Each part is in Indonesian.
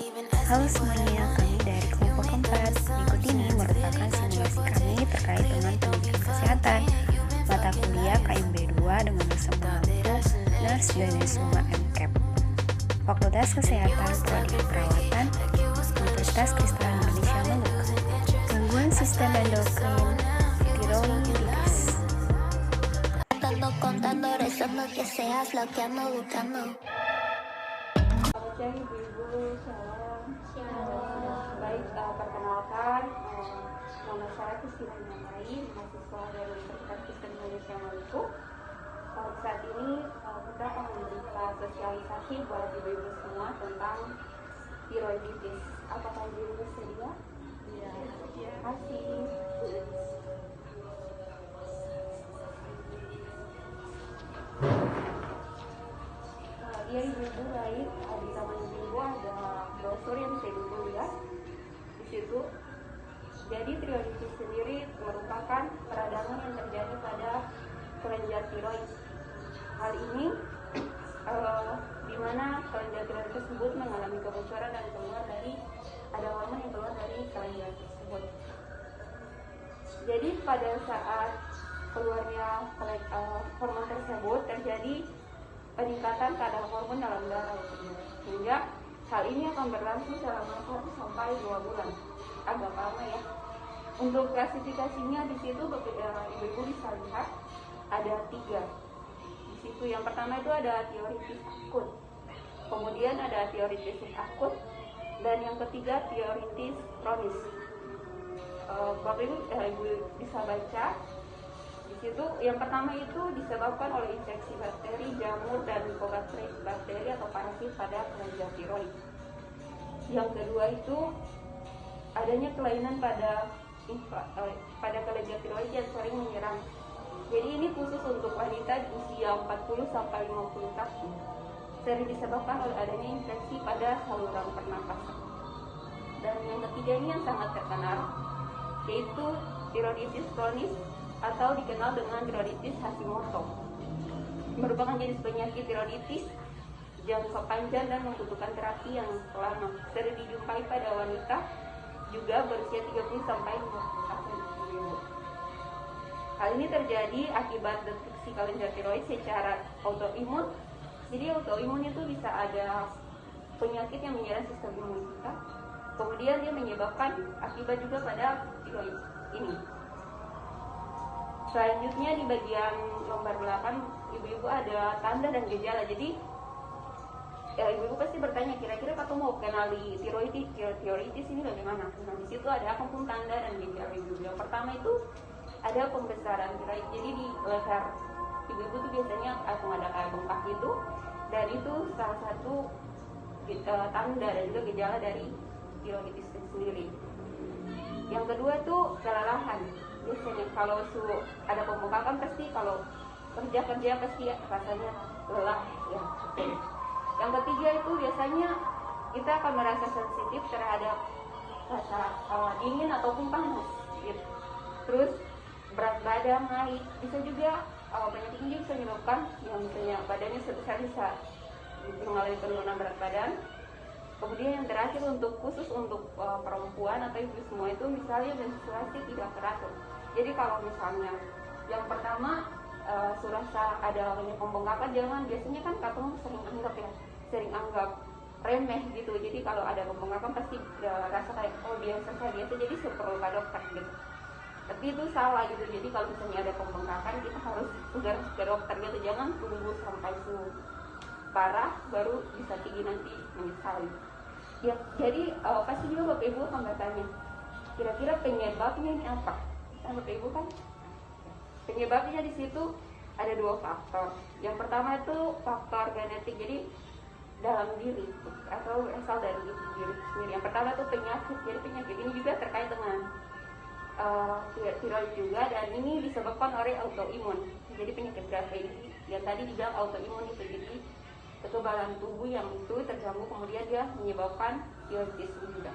Halo semuanya, kami dari kelompok keempat. Berikut ini merupakan simulasi kami terkait dengan pendidikan kesehatan mata kuliah KMB2 dengan bersama Nurse dan Suma MCAP Fakultas Kesehatan Prodi Perawatan Universitas Kristen Indonesia Maluku. Gangguan sistem endokrin tiroiditis. Selamat siang ibu-ibu, shalom. Baik, perkenalkan, nama saya Kristina Dinamai, mahasiswa dari Universitas Kristen Indonesia Maluku. Saat ini kita akan memberikan sosialisasi buat ibu-ibu semua tentang tiroiditis. Apakah ibu-ibu sedia? Iya. Terima kasih. Ya ibu-ibu, baik, di taman ibu ada brosur yang bisa ibu lihat di situ. Jadi tiroiditis sendiri merupakan peradangan yang terjadi pada kelenjar tiroid. Hal ini di mana kelenjar tiroid tersebut mengalami kebocoran dan keluar dari ada hormon yang keluar dari kelenjar tersebut. Jadi pada saat keluarnya hormon tersebut terjadi peningkatan kadar hormon dalam darah, hingga hal ini akan berlangsung selama 1 sampai 2 bulan. Agak lama ya. Untuk klasifikasinya di situ ibu-ibu bisa lihat ada 3. Di situ yang pertama itu ada tiroiditis akut, kemudian ada tiroiditis akut, dan yang ketiga tiroiditis kronis. Bapak ibu bisa baca. Di situ yang pertama itu disebabkan oleh infeksi bakteri, jamur, dan bakteri atau parasit pada kelenjar tiroid. Yang kedua itu adanya kelainan pada kelenjar tiroid yang sering menyerang. Jadi ini khusus untuk wanita di usia 40 sampai 50 tahun. Sering disebabkan oleh adanya infeksi pada saluran pernapasan. Dan yang ketiga ini yang sangat terkenal, yaitu tiroiditis kronis atau dikenal dengan tiroiditis Hashimoto. Merupakan jenis penyakit tiroiditis jangka panjang dan membutuhkan terapi yang lama. Sering dijumpai pada wanita juga berusia 30 sampai 50 tahun. Hal ini terjadi akibat destruksi kelenjar tiroid secara autoimun. Jadi autoimun itu bisa ada penyakit yang menyerang sistem imun kita. Kemudian dia menyebabkan akibat juga pada tiroid ini. Selanjutnya di bagian nomor 8 ibu-ibu ada tanda dan gejala. Jadi ibu-ibu pasti bertanya, kira-kira kalau mau kenali tiroiditis ini bagaimana? Nah, di situ ada 8 tanda dan gejala ibu. Yang pertama itu ada pembesaran tiroid. Jadi di leher ibu-ibu itu biasanya akan ada kayak bengkak gitu, dan itu salah satu tanda dan juga gejala dari tiroiditis sendiri. Yang kedua itu kelelahan. Biasanya kalau ada pembengkakan pasti kalau kerja pasti rasanya lelah ya. Yang ketiga itu biasanya kita akan merasa sensitif terhadap rasa dingin ataupun panas gitu. Terus berat badan naik, bisa juga penyakit ini bisa menyebabkan yang misalnya badannya sebesar bisa mengalami penurunan berat badan. Kemudian yang terakhir khusus untuk perempuan atau ibu semua itu misalnya menstruasi tidak teratur. Jadi kalau misalnya yang pertama surasa ada banyak pembengkakan, jangan, biasanya kan katong sering anggap remeh gitu. Jadi kalau ada pembengkakan pasti rasa kayak biasa, jadi perlu ke dokter gitu. Tapi itu salah gitu. Jadi kalau misalnya ada pembengkakan kita harus segera ke dokter gitu. Jangan tunggu sampai parah baru bisa tinggi nanti menyesal. Ya, jadi pasti juga Bapak Ibu akan bertanya, kira-kira penyebabnya ini apa? Nah, Bapak Ibu kan penyebabnya di situ ada 2 faktor. Yang pertama itu faktor genetik, jadi dalam diri atau asal dari diri sendiri. Yang pertama itu penyakit. Jadi penyakit ini juga terkait dengan tiroid juga, dan ini disebabkan oleh autoimun. Jadi penyakit berat ini yang tadi dibilang autoimun itu, jadi kekebalan tubuh yang itu terganggu, kemudian dia menyebabkan tiroiditis juga.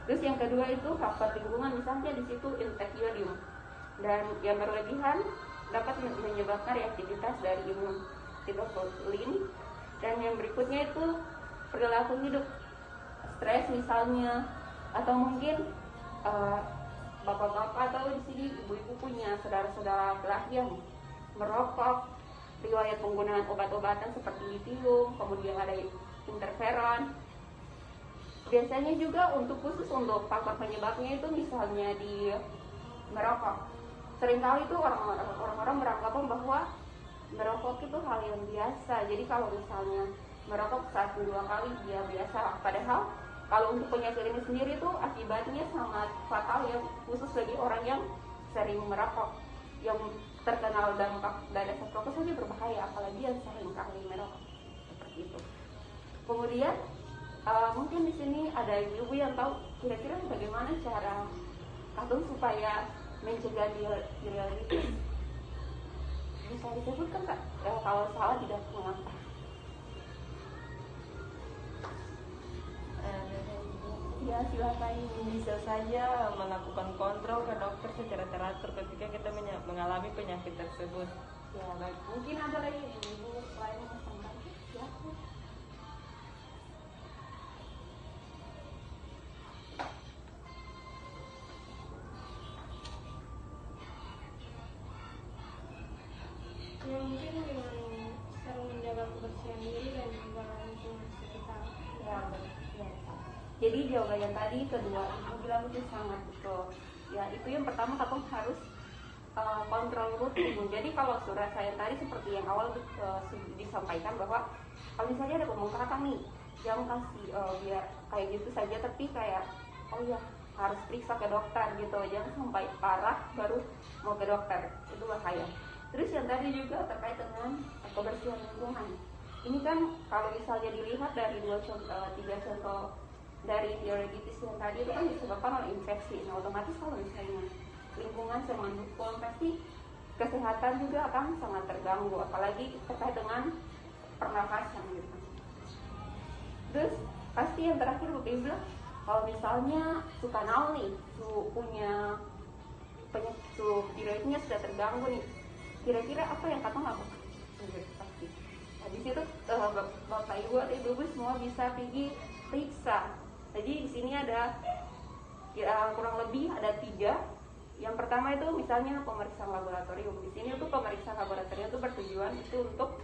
Terus yang kedua itu faktor lingkungan, misalnya di situ infeksium, dan yang berlebihan dapat menyebabkan reaktivitas dari imun tiroidin. Dan yang berikutnya itu perilaku hidup misalnya, atau mungkin bapak-bapak atau di sini ibu-ibu punya saudara-saudara laki yang merokok, riwayat penggunaan obat-obatan seperti lithium, kemudian ada interferon. Biasanya juga khusus untuk faktor penyebabnya itu misalnya di merokok. Seringkali itu orang-orang beranggapan bahwa merokok itu hal yang biasa. Jadi kalau misalnya merokok 1-2 kali dia biasa, padahal kalau untuk penyakit ini sendiri itu akibatnya sangat fatal ya, khusus bagi orang yang sering merokok. Yang terkenal dampak dari asap rokok saja berbahaya, apalagi yang sering kali merokok. Seperti itu. Kemudian mungkin di sini ada ibu-ibu yang tahu kira-kira bagaimana cara Katong supaya mencegah tiroiditis. Bisa disebutkan Kak? Kalau salah tidak mengapa. Ya silakan. Bisa saja melakukan kontrol ke dokter secara teratur ketika kita mengalami penyakit tersebut. Ya baik, mungkin ada lagi ibu lain yang tambah. Ya. Ya mungkin dengan sering menjaga kebersihan diri dan juga lingkungan sekitar. Ya, ya. Jadi jawaban yang tadi kedua ibu bilang itu sangat betul. Ya itu yang pertama Katong harus kontrol rutin. Jadi kalau surat saya tadi seperti yang awal disampaikan bahwa kalau misalnya ada pembengkakan nih, jangan kasih biar kayak gitu saja, tapi kayak oh ya harus periksa ke dokter gitu, jangan sampai parah baru mau ke dokter, itu bahaya. Terus yang tadi juga terkait dengan kebersihan lingkungan. Ini kan kalau misalnya dilihat dari 3 contoh dari tiroiditis yang tadi itu kan disebabkan oleh infeksi. Nah otomatis kalau misalnya lingkungan sering mendukung, pasti kesehatan juga akan sangat terganggu, apalagi terkait dengan pernafasan gitu. Terus pasti yang terakhir Bu bilang kalau misalnya suka naon nih, punya penyakit tiroidnya sudah terganggu nih, kira-kira apa yang Katong lakukan? Pasti. Nah, di situ Bapak Ibu atau Ibu semua bisa pergi periksa. Jadi di sini ada kurang lebih ada 3. Yang pertama itu misalnya pemeriksaan laboratorium. Di sini itu pemeriksaan laboratorium itu bertujuan itu untuk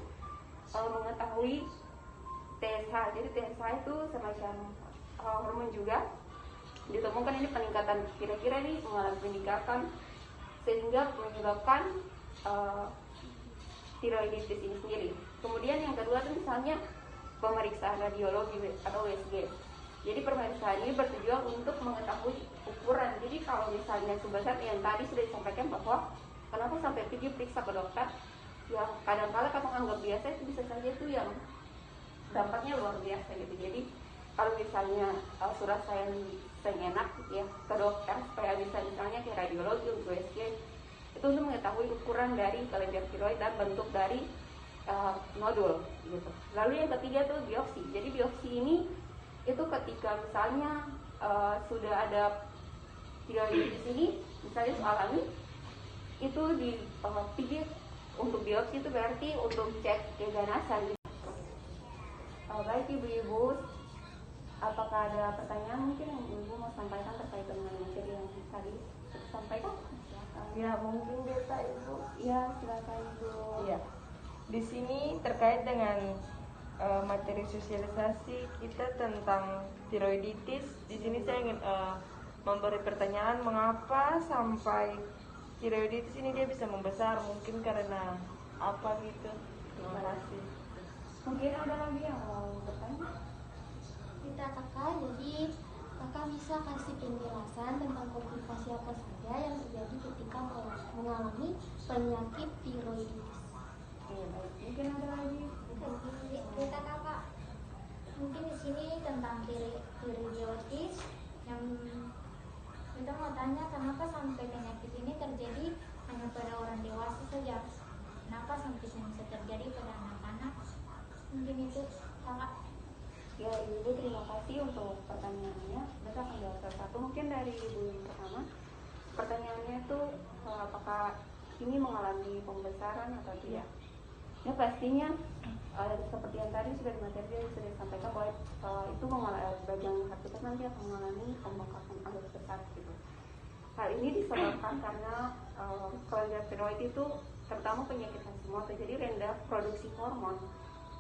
mengetahui TSH. Jadi TSH itu semacam hormon juga. Ditemukan ini peningkatan, kira-kira ini mengalami peningkatan sehingga menyebabkan tiroiditis ini sendiri. Kemudian yang kedua itu misalnya pemeriksaan radiologi atau USG. Jadi pemeriksaan ini bertujuan untuk mengetahui ukuran. Jadi kalau misalnya sebesar yang tadi sudah disampaikan bahwa kenapa sampai pergi periksa ke dokter, yang kadang-kadang kita menganggap biasa itu bisa saja itu yang dampaknya luar biasa gitu. Jadi kalau misalnya surat saya enak ya ke dokter supaya bisa misalnya ke radiologi untuk USG itu untuk mengetahui ukuran dari kelenjar tiroid dan bentuk dari nodul gitu. Lalu yang ketiga itu biopsi. Jadi biopsi ini itu ketika misalnya sudah ada tiroiditis ini misalnya alami itu dipilih untuk biopsi, itu berarti untuk cek keganasan gitu. Baik ibu-ibu, apakah ada pertanyaan mungkin yang ibu mau sampaikan terkait dengan materi yang tadi sampaikan? Ya mungkin Beta Ibu. Ya silakan Ibu. Ya, di sini terkait dengan materi sosialisasi kita tentang tiroiditis. Di sini saya ingin memberi pertanyaan mengapa sampai tiroiditis ini dia bisa membesar, mungkin karena apa gitu. Terima kasih. Mungkin ada lagi yang mau bertanya? Kita kakak, jadi kakak bisa kasih penjelasan tentang komplikasi apa saja yang terjadi ketika mengalami penyakit tiroiditis. Iya baik. Mungkin ada lagi? Kita kakak, mungkin di sini tentang tiroiditis yang kita mau tanya kenapa sampai penyakit ini terjadi hanya pada orang dewasa saja, kenapa sampai bisa terjadi pada anak-anak? Mungkin itu kakak. Ya Ibu terima kasih untuk pertanyaannya. Kita akan jawab satu-satu. Mungkin dari Ibu yang pertama, pertanyaannya itu apakah ini mengalami pembesaran atau tidak? Ya pastinya seperti yang tadi sudah di materi yang sudah disampaikan bahwa itu mengalami bagian leher kita nanti akan mengalami pembengkakan alur besar gitu. Hal ini disebabkan karena kelenjar tiroid itu terutama penyakit Hashimoto, jadi rendah produksi hormon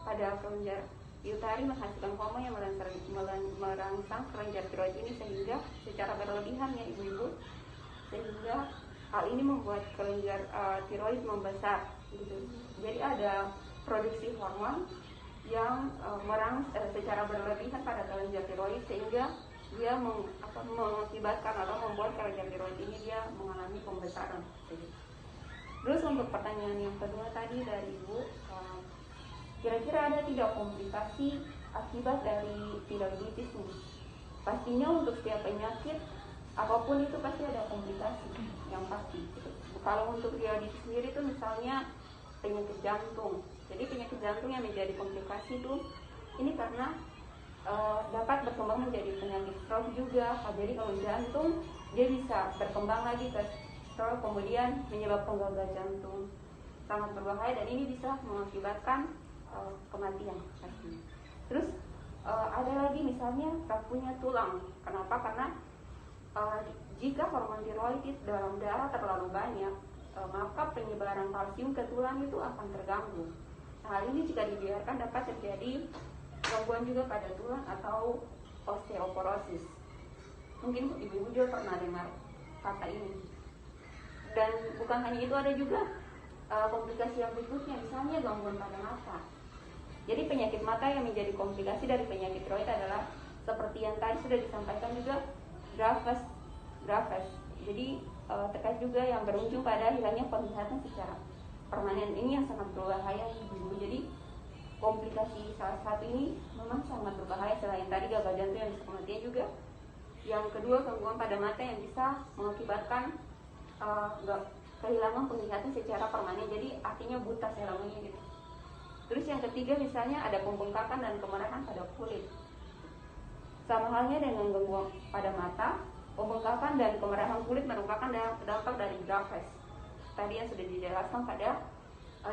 pada kelenjar piutari menghasilkan hormon yang merangsang kelenjar tiroid ini sehingga secara berlebihan ya ibu-ibu, sehingga hal ini membuat kelenjar tiroid membesar gitu. Jadi ada produksi hormon yang secara berlebihan pada kelenjar tiroid sehingga dia mengakibatkan atau membuat kelenjar tiroid ini dia mengalami pembesaran. Terus untuk pertanyaan yang kedua tadi dari Ibu, kira-kira ada tidak komplikasi akibat dari tiroiditis nih? Pastinya untuk setiap penyakit apapun itu pasti ada komplikasi yang pasti. Kalau untuk tiroiditis sendiri itu misalnya penyakit jantung. Jadi penyakit jantung yang menjadi komplikasi itu ini karena dapat berkembang menjadi penyakit stroke juga. Jadi kalau jantung dia bisa berkembang lagi ke stroke, kemudian menyebabkan gagal jantung, sangat berbahaya dan ini bisa mengakibatkan kematian pastinya. Terus ada lagi misalnya rapuhnya tulang. Kenapa? Karena jika hormon tiroid dalam darah terlalu banyak, maka penyebaran kalsium ke tulang itu akan terganggu. Hal ini jika dibiarkan dapat terjadi gangguan juga pada tulang atau osteoporosis. Mungkin ibu-ibu juga pernah dengar kata ini. Dan bukan hanya itu, ada juga komplikasi yang berikutnya, misalnya gangguan pada mata. Jadi penyakit mata yang menjadi komplikasi dari penyakit tiroid adalah seperti yang tadi sudah disampaikan juga, grafes. Jadi terkait juga yang berujung pada hilangnya penglihatan secara permanen. Ini yang sangat berbahaya ibu-ibu. Jadi komplikasi salah satu ini memang sangat berbahaya. Selain tadi gagal jantung yang bisa kematian juga, yang kedua gangguan pada mata yang bisa mengakibatkan kehilangan penglihatan secara permanen. Jadi artinya buta selamanya gitu. Terus yang ketiga misalnya ada pembengkakan dan kemerahan pada kulit. Sama halnya dengan gangguan pada mata, pembengkakan dan kemerahan kulit merupakan dampak dari grafes. Tadi yang sudah dijelaskan pada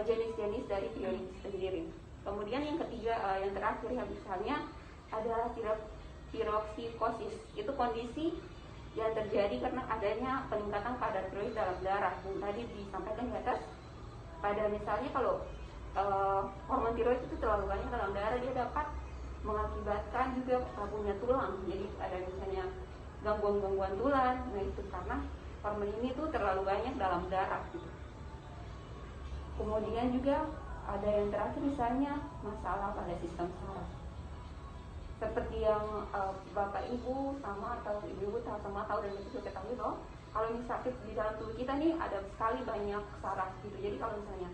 jenis-jenis dari tiroiditis sendiri. Kemudian yang ketiga, yang terakhir yang misalnya adalah tiroksikosis. Itu kondisi yang terjadi karena adanya peningkatan kadar tiroid dalam darah. Dan tadi disampaikan di atas, pada misalnya kalau hormon tiroid itu terlalu banyak dalam darah, dia dapat mengakibatkan juga rapuhnya tulang. Jadi ada misalnya gangguan-gangguan tulang. Nah itu karena hormon ini tuh terlalu banyak dalam darah gitu. Kemudian juga ada yang terakhir misalnya masalah pada sistem saraf. Seperti yang Bapak Ibu sama atau Ibu-ibu sama tahu dan itu sudah ketahui bahwa kalau ini sakit di dalam tubuh kita nih ada sekali banyak saraf gitu. Jadi kalau misalnya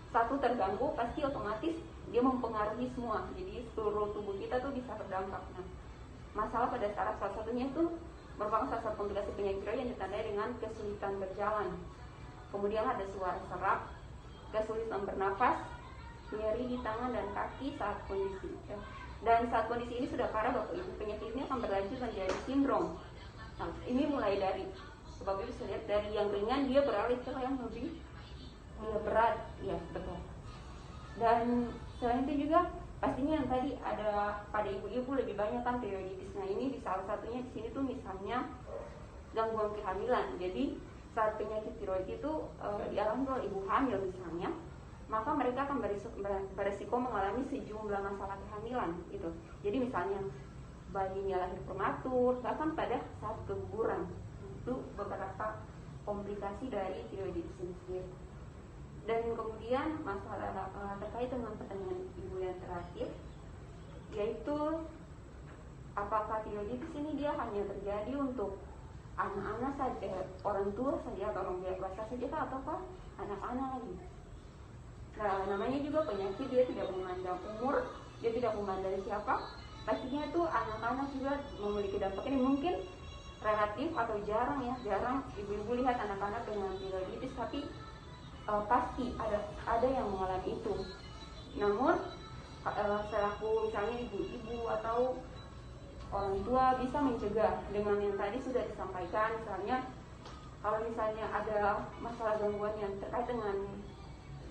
satu terganggu pasti otomatis dia mempengaruhi semua. Jadi seluruh tubuh kita tuh bisa berdampak. Nah, masalah pada saraf salah satunya itu merupakan salah satu komplikasi penyakit tiroid yang ditandai dengan kesulitan berjalan. Kemudian ada suara serak, kesulitan bernapas, nyeri di tangan dan kaki saat kondisi. Dan saat kondisi ini sudah parah Bapak Ibu, penyakit ini akan berlanjut menjadi sindrom. Nah, ini mulai dari Bapak Ibu bisa lihat dari yang ringan dia beralih ke yang lebih berat, ya betul. Dan selain itu juga pastinya yang tadi ada pada ibu-ibu lebih banyak kan tiroiditis. Nah ini di salah satunya di sini tuh misalnya gangguan kehamilan. Jadi saat penyakit tiroid itu dialami oleh ibu hamil misalnya, maka mereka akan beresiko mengalami sejumlah masalah kehamilan gitu. Jadi misalnya bayinya lahir prematur, bahkan pada saat keguguran. Itu beberapa komplikasi dari tiroiditis ini sendiri. Dan kemudian masalah terkait dengan pertanyaan ibu yang terakhir, yaitu apakah tiroiditis ini dia hanya terjadi untuk anak-anak saja, orang tua saja atau orang dewasa saja ataukah anak-anak lagi? Nah, namanya juga penyakit, dia tidak memandang umur, dia tidak memandang siapa. Pastinya itu anak-anak juga memiliki dampak ini. Mungkin relatif atau jarang ya, jarang ibu-ibu lihat anak-anak dengan tiroiditis, tapi pasti ada yang mengalami itu. Namun selaku misalnya ibu-ibu atau orang tua bisa mencegah dengan yang tadi sudah disampaikan. Misalnya kalau misalnya ada masalah gangguan yang terkait dengan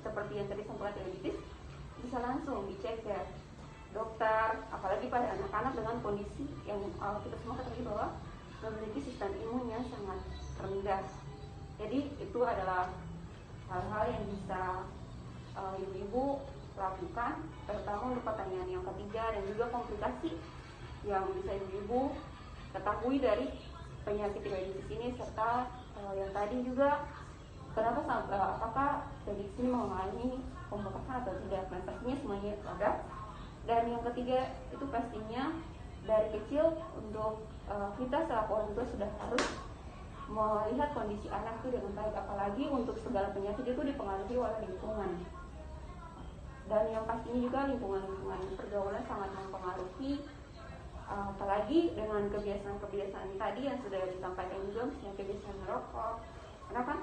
seperti yang tadi sampaikan tiroiditis, bisa langsung dicek ke dokter, apalagi pada anak-anak dengan kondisi yang kita semua ketahui bahwa memiliki sistem imun yang sangat rendah. Jadi itu adalah hal-hal yang bisa ibu-ibu lakukan, terutama untuk pertanyaan yang ketiga dan juga komplikasi yang bisa ibu-ibu ketahui dari penyakit tiroiditis ini, serta yang tadi juga apakah tiroiditis ini mengalami pembengkakan atau tidak. Nah, pastinya semuanya ada. Dan yang ketiga itu pastinya dari kecil untuk kita selaku orang tua sudah harus melihat kondisi anak itu dengan baik, apalagi untuk segala penyakit itu dipengaruhi oleh lingkungan. Dan yang pastinya juga lingkungan pergaulan sangat mempengaruhi, apalagi dengan kebiasaan-kebiasaan tadi yang sudah disampaikan juga, misalnya kebiasaan merokok. Karena kan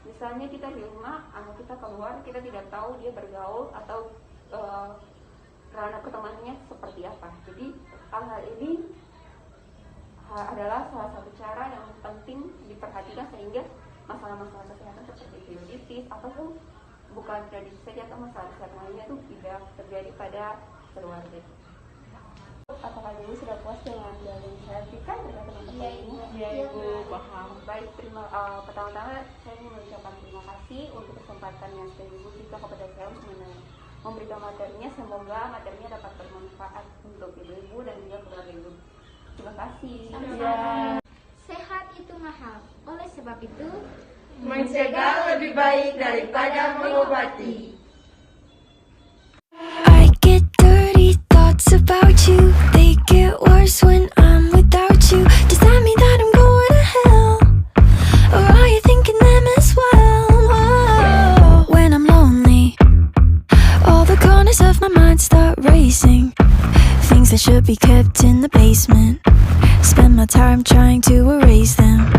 misalnya kita di rumah, anak kita keluar, kita tidak tahu dia bergaul atau kerana pertemanannya seperti apa. Jadi hal-hal ini adalah salah satu cara yang penting diperhatikan sehingga masalah-masalah kesehatan seperti tiroiditis ataupun bukan tiroiditis saja atau masalah kesehatan lainnya itu tidak terjadi pada keluarga. Apakah Ibu sudah puas dengan yang saya berikan berkaitan dengan pertanyaan ini? Iya Ibu, paham. Baik, pertama-tama saya ingin mengucapkan terima kasih untuk kesempatan yang sudah Ibu berikan kepada saya untuk memberikan materinya. Semoga materinya dapat bermanfaat untuk ibu-ibu dan juga keluarga Ibu. Terima kasih. Sehat itu mahal. Oleh sebab itu, Mencegah lebih baik daripada mengobati. I get dirty thoughts about you. They get worse when I'm without you. Does that mean that I'm going to hell? Or are you thinking them as well? Whoa. When I'm lonely, all the corners of my mind start racing. Things that should be kept in the basement. Spend my time trying to erase them.